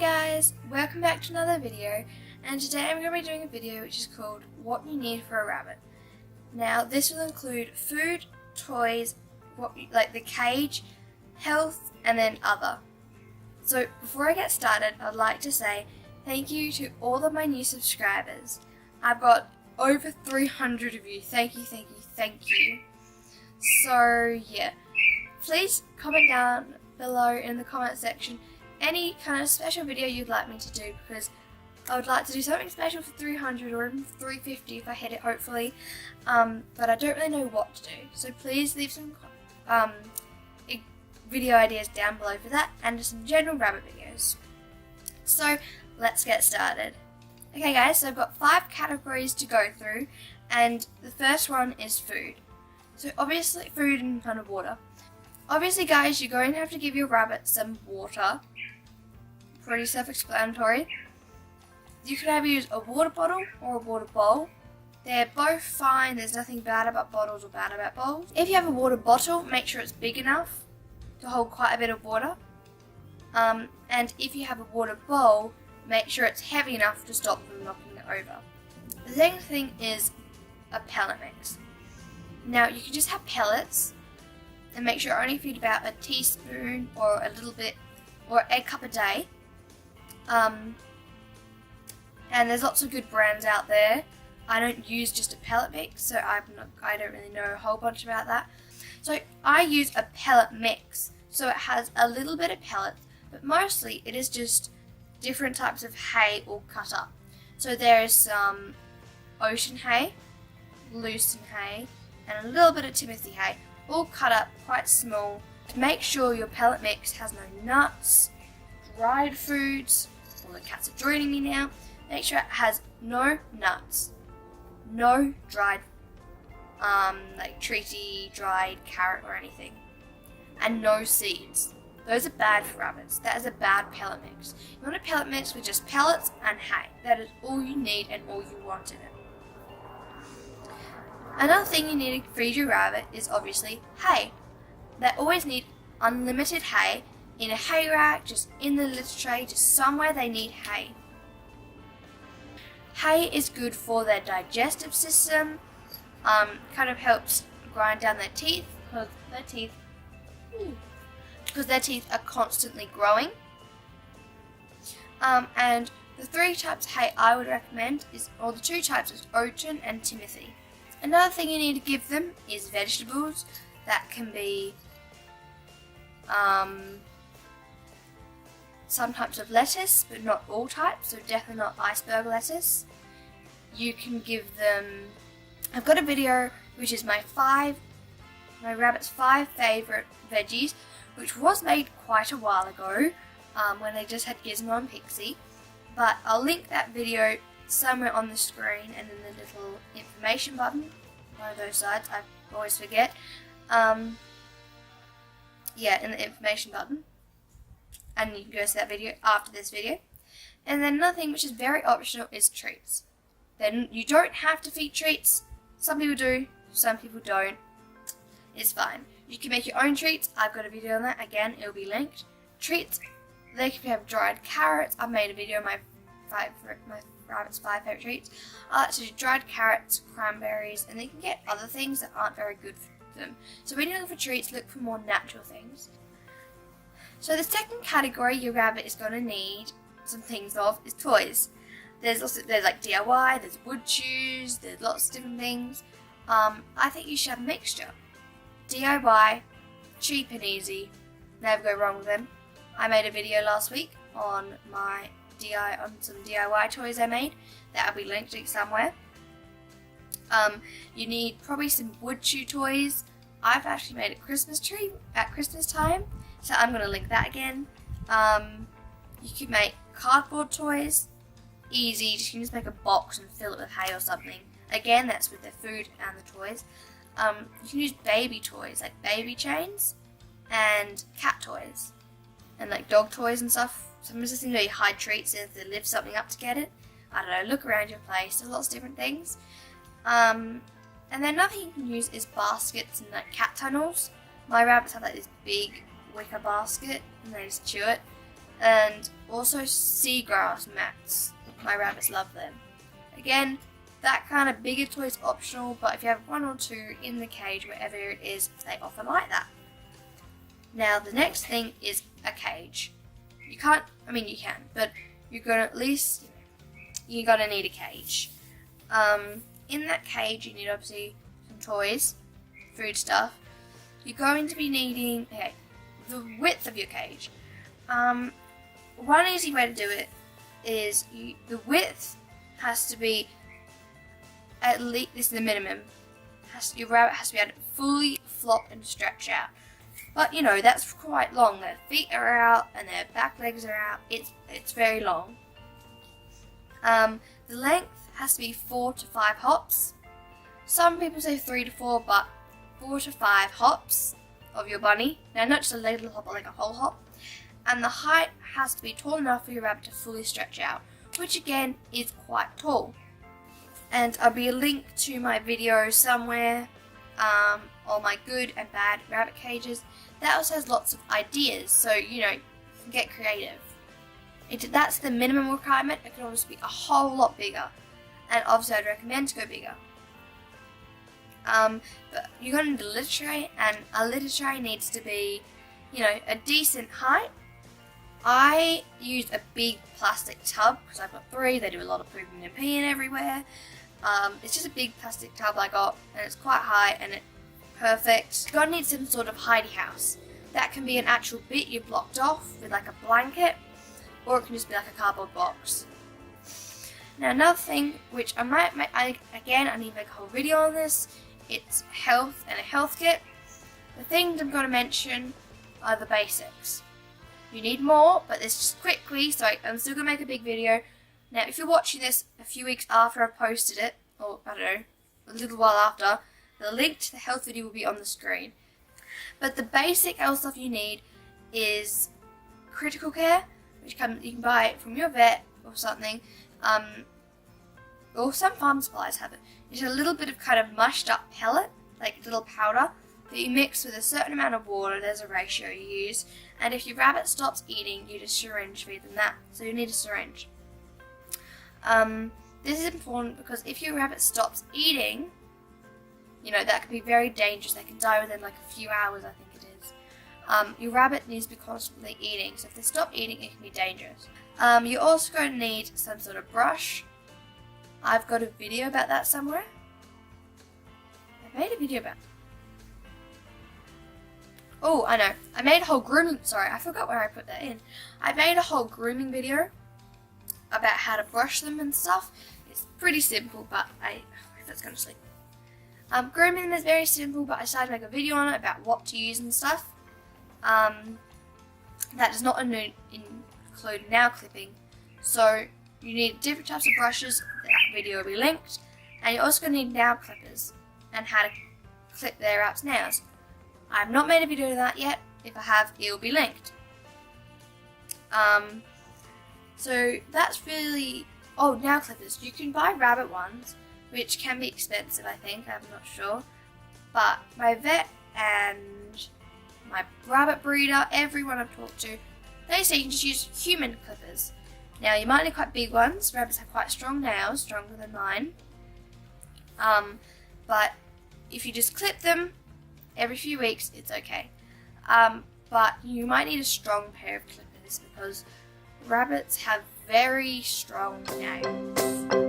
guys, welcome back to another video, and today I'm going to be doing a video which is called What You Need for a Rabbit. Now this will include food, toys, like the cage, health, and then other. So before I get started, I'd like to say thank you to all of my new subscribers. I've got over 300 of you. Thank you, thank you, thank you. So yeah, please comment down below in the comment section any kind of special video you'd like me to do, because I would like to do something special for 300 or even 350 if I hit it, hopefully, but I don't really know what to do, so please leave some video ideas down below for that and just some general rabbit videos. So let's get started. Okay guys, so I've got 5 categories to go through, and the first one is food. So obviously food and kind of water. Obviously guys, you're going to have to give your rabbit some water. Pretty self-explanatory. You could either use a water bottle or a water bowl. They're both fine, there's nothing bad about bottles or bad about bowls. If you have a water bottle, make sure it's big enough to hold quite a bit of water. And if you have a water bowl, make sure it's heavy enough to stop them knocking it over. The second thing is a pellet mix. Now you can just have pellets and make sure only feed about a teaspoon or a little bit or a cup a day. And there's lots of good brands out there. I don't use just a pellet mix, so I don't really know a whole bunch about that. So I use a pellet mix, so it has a little bit of pellets, but mostly it is just different types of hay all cut up. So there is some ocean hay, lucerne hay, and a little bit of Timothy hay, all cut up quite small. To make sure your pellet mix has no nuts, dried foods, all the cats are joining me now, make sure it has no nuts, no dried, like treaty, dried carrot or anything, and no seeds. Those are bad for rabbits. That is a bad pellet mix. You want a pellet mix with just pellets and hay. That is all you need and all you want in it. Another thing you need to feed your rabbit is obviously hay. They always need unlimited hay in a hay rack, just in the litter tray, just somewhere they need hay. Hay is good for their digestive system, kind of helps grind down their teeth, because their teeth are constantly growing. And the 3 types of hay I would recommend is, or the 2 types is ocean and Timothy. Another thing you need to give them is vegetables. That can be some types of lettuce, but not all types, so definitely not iceberg lettuce. You can give them, I've got a video which is my rabbit's 5 favourite veggies, which was made quite a while ago when they just had Gizmo and Pixie, but I'll link that video somewhere on the screen and in the little information button, one of those sides, I always forget. Yeah, in the information button, and you can go to that video after this video. And then another thing which is very optional is treats. Then you don't have to feed treats. Some people do, some people don't. It's fine. You can make your own treats. I've got a video on that. Again, it'll be linked. Treats, they can have dried carrots. I've made a video on my rabbit's 5 favourite treats. I like to do dried carrots, cranberries, and they can get other things that aren't very good for them. So when you're looking for treats, look for more natural things. So the second category your rabbit is going to need some things of is toys. There's like DIY, there's wood shoes, there's lots of different things. I think you should have a mixture. DIY, cheap and easy, never go wrong with them. I made a video last week on some DIY toys I made. That'll be linked somewhere. You need probably some wood shoe toys. I've actually made a Christmas tree at Christmas time, so I'm going to link that again. You can make cardboard toys. Easy, you can just make a box and fill it with hay or something. Again, that's with the food and the toys. You can use baby toys, like baby chains, and cat toys, and like dog toys and stuff. Sometimes this thing where you hide treats and they lift something up to get it. I don't know, look around your place, there's lots of different things. And then another thing you can use is baskets and like cat tunnels. My rabbits have like this big wicker basket and they just chew it. and also seagrass mats. My rabbits love them. Again, that kind of bigger toy is optional, but if you have one or two in the cage, wherever it is, they often like that. Now the next thing is a cage. You can't, you can, but you're gonna at least, you're gonna need a cage. In that cage you need obviously some toys, food stuff. You're going to be needing, the width of your cage. One easy way to do it is the width has to be at least, this is the minimum, your rabbit has to be able to fully flop and stretch out. But that's quite long. Their feet are out and their back legs are out. It's very long. The length has to be 4 to 5 hops. Some people say 3 to 4, but 4 to 5 hops of your bunny. Now not just a little hop, but like a whole hop. And the height has to be tall enough for your rabbit to fully stretch out, which again is quite tall. And I'll be a link to my video somewhere on my good and bad rabbit cages. That also has lots of ideas, so you can get creative. That's the minimum requirement. It can always be a whole lot bigger, and obviously I'd recommend to go bigger. But you're going to need a litter tray, and a litter tray needs to be, a decent height. I use a big plastic tub because I've got 3. They do a lot of pooping and peeing everywhere. It's just a big plastic tub I got, and it's quite high and it's perfect. You're going to need some sort of hidey house. That can be an actual bit you blocked off with like a blanket, or it can just be like a cardboard box. Now another thing which I might make, I need to make a whole video on this, it's health and a health kit. The things I'm going to mention are the basics. You need more, but this just quickly, so I'm still going to make a big video. Now if you're watching this a few weeks after I've posted it, or I don't know, a little while after, the link to the health video will be on the screen. But the basic health stuff you need is critical care, which you can buy it from your vet or something, or some farm supplies have it. It's a little bit of kind of mushed up pellet, like little powder, that you mix with a certain amount of water. There's a ratio you use, and if your rabbit stops eating, you just syringe feed them that, so you need a syringe. This is important because if your rabbit stops eating, that could be very dangerous. They can die within like a few hours, I think it is. Your rabbit needs to be constantly eating, so if they stop eating, it can be dangerous. You're also going to need some sort of brush. I've got a video about that somewhere. I made a video about it. Oh, I know. I made a whole grooming, sorry, I forgot where I put that in. I made a whole grooming video about how to brush them and stuff. It's pretty simple, but if it's going to sleep. Grooming them is very simple, but I decided to make a video on it about what to use and stuff. That does not include nail clipping. So you need different types of brushes. That video will be linked. And you're also going to need nail clippers and how to clip their rabbit's nails. I have not made a video of that yet. If I have, it will be linked. So that's really... Oh, nail clippers. You can buy rabbit ones, which can be expensive, I think. I'm not sure. But my vet and my rabbit breeder, everyone I've talked to, they say you can just use human clippers. Now, you might need quite big ones. Rabbits have quite strong nails, stronger than mine. But if you just clip them every few weeks, it's okay. But you might need a strong pair of clippers because rabbits have very strong nails.